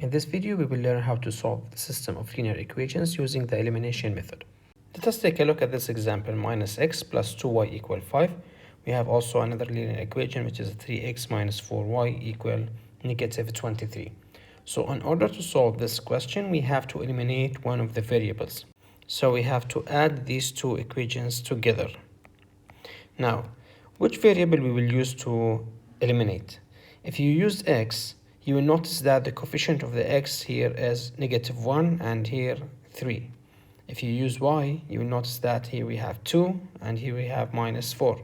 In this video, we will learn how to solve the system of linear equations using the elimination method. Let us take a look at this example, minus x plus 2y equal 5. We have also another linear equation, which is 3x minus 4y equal negative 23. So in order to solve this question, we have to eliminate one of the variables. So we have to add these two equations together. Now, which variable we will use to eliminate? If you use x, you will notice that the coefficient of the x here is negative 1 and here 3. If you use y, you will notice that here we have 2 and here we have minus 4.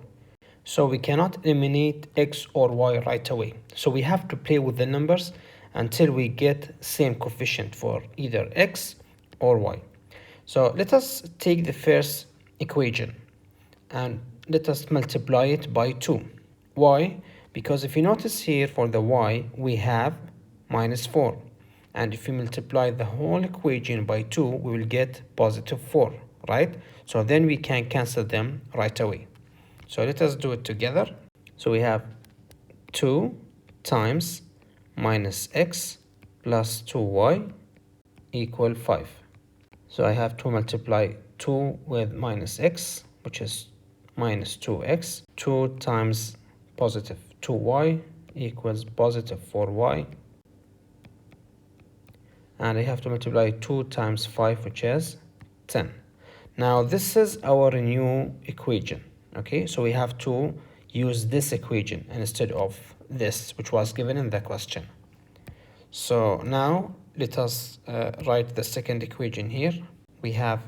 So we cannot eliminate x or y right away. So we have to play with the numbers until we get same coefficient for either x or y. So let us take the first equation and let us multiply it by 2. Why? Because if you notice here for the y, we have minus 4. And if you multiply the whole equation by 2, we will get positive 4, right? So then we can cancel them right away. So let us do it together. So we have 2 times minus x plus 2y equal 5. So I have to multiply 2 with minus x, which is minus 2x. 2 times positive 2y equals positive 4y. And I have to multiply 2 times 5, which is 10. Now this is our new equation. Okay, so we have to use this equation instead of this, which was given in the question. So now let us write the second equation here. We have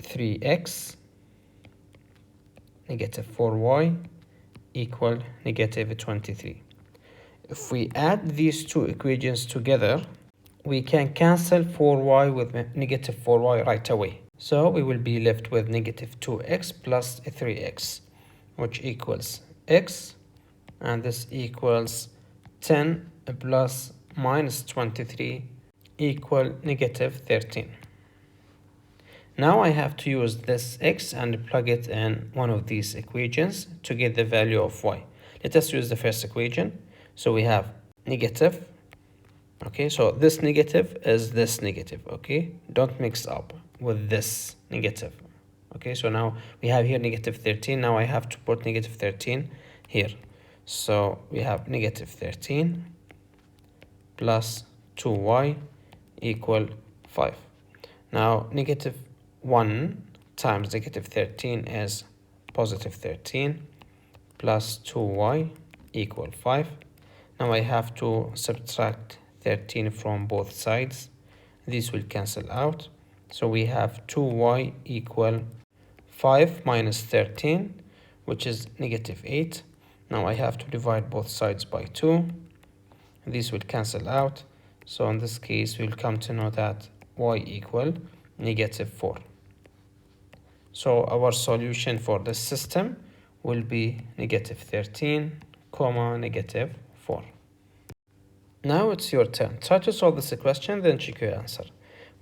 3x negative 4y equal negative 23. If we add these two equations together, we can cancel 4y with negative 4y right away. So we will be left with negative 2x plus 3x, which equals x, and this equals 10 plus minus 23 equal negative 13. Now I have to use this x and plug it in one of these equations to get the value of y. Let us use the first equation. So we have negative. Okay, so this negative is this negative. Okay, don't mix up with this negative. Okay, so now we have here negative 13. Now I have to put negative 13 here. So we have negative 13 plus 2y equal 5. Now negative 1 times negative 13 is positive 13 plus 2y equal 5. Now I have to subtract 13 from both sides. These will cancel out. So we have 2y equal 5 minus 13, which is negative 8. Now I have to divide both sides by 2. These will cancel out. So in this case, we'll come to know that y equal negative 4. So our solution for this system will be negative 13, comma, negative 4. Now it's your turn. Try to solve this question, then check your answer.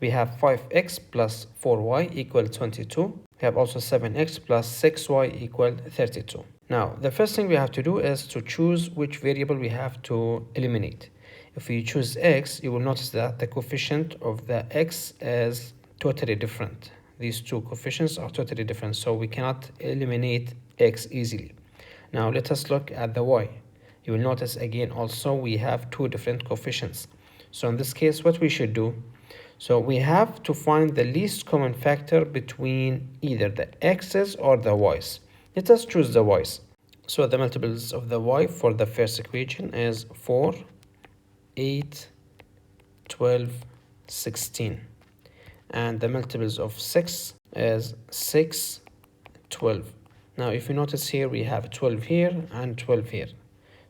We have 5x plus 4y equal 22. We have also 7x plus 6y equal 32. Now, the first thing we have to do is to choose which variable we have to eliminate. If we choose x, you will notice that the coefficient of the x is totally different. These two coefficients are totally different, so we cannot eliminate x easily. Now, let us look at the y. You will notice again also we have two different coefficients. So in this case, what we should do, so we have to find the least common factor between either the x's or the y's. Let us choose the y's. So the multiples of the y for the first equation is 4, 8, 12, 16. And the multiples of 6 is 6, 12. Now if you notice here, we have 12 here and 12 here.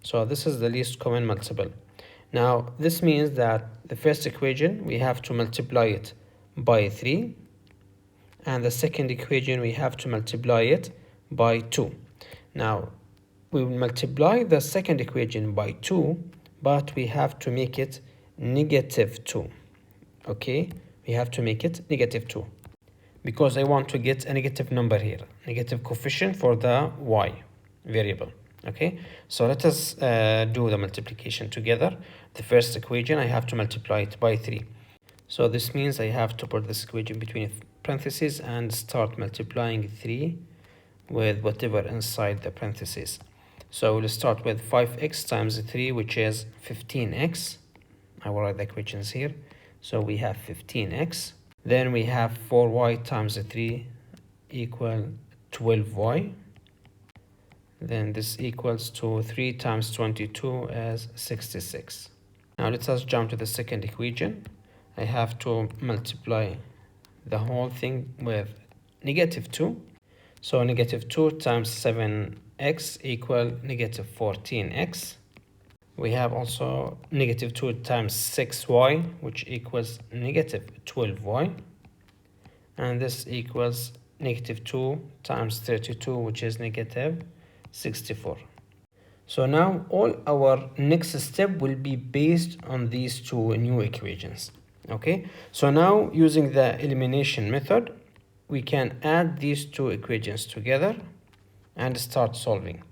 So this is the least common multiple. Now this means that the first equation, we have to multiply it by 3. And the second equation, we have to multiply it by 2. Now we will multiply the second equation by 2, but we have to make it negative 2. Okay, we have to make it negative 2 because I want to get a negative number here, negative coefficient for the y variable. Okay, so let us do the multiplication together. The first equation, I have to multiply it by 3. So this means I have to put this equation between parentheses and start multiplying 3 with whatever inside the parentheses. So we'll start with 5x times 3, which is 15x. I will write the equations here. So we have 15x. Then we have 4y times 3 equal 12y. Then this equals to 3 times 22 as 66. Now let us jump to the second equation. I have to multiply the whole thing with negative 2. So negative 2 times 7x equal negative 14x. We have also negative 2 times 6y, which equals negative 12y. And this equals negative 2 times 32, which is negative 64. So now all our next step will be based on these two new equations. Okay, so now using the elimination method, we can add these two equations together and start solving.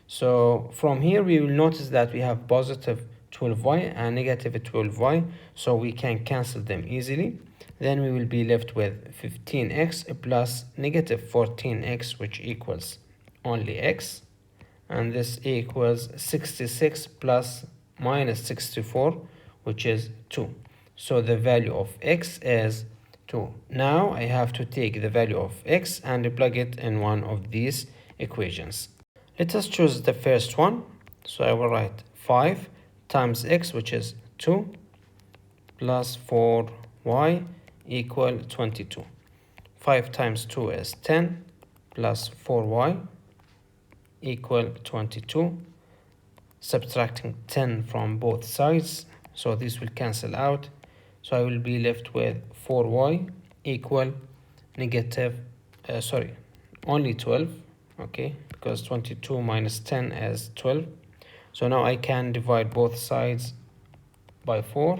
So from here we will notice that we have positive 12y and negative 12y, so we can cancel them easily. Then we will be left with 15x plus negative 14x, which equals only x, and this equals 66 plus minus 64, which is 2. So the value of x is 2. Now I have to take the value of x and plug it in one of these equations. Let us choose the first one. So I will write 5 times x, which is 2, plus 4y equal 22. 5 times 2 is 10, plus 4y equal 22. Subtracting 10 from both sides, so this will cancel out. So I will be left with 4y equal negative, only 12, okay, because 22 minus 10 is 12. So now I can divide both sides by 4.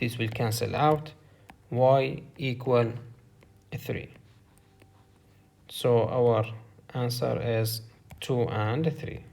This will cancel out. Y equal 3. So our answer is 2 and 3.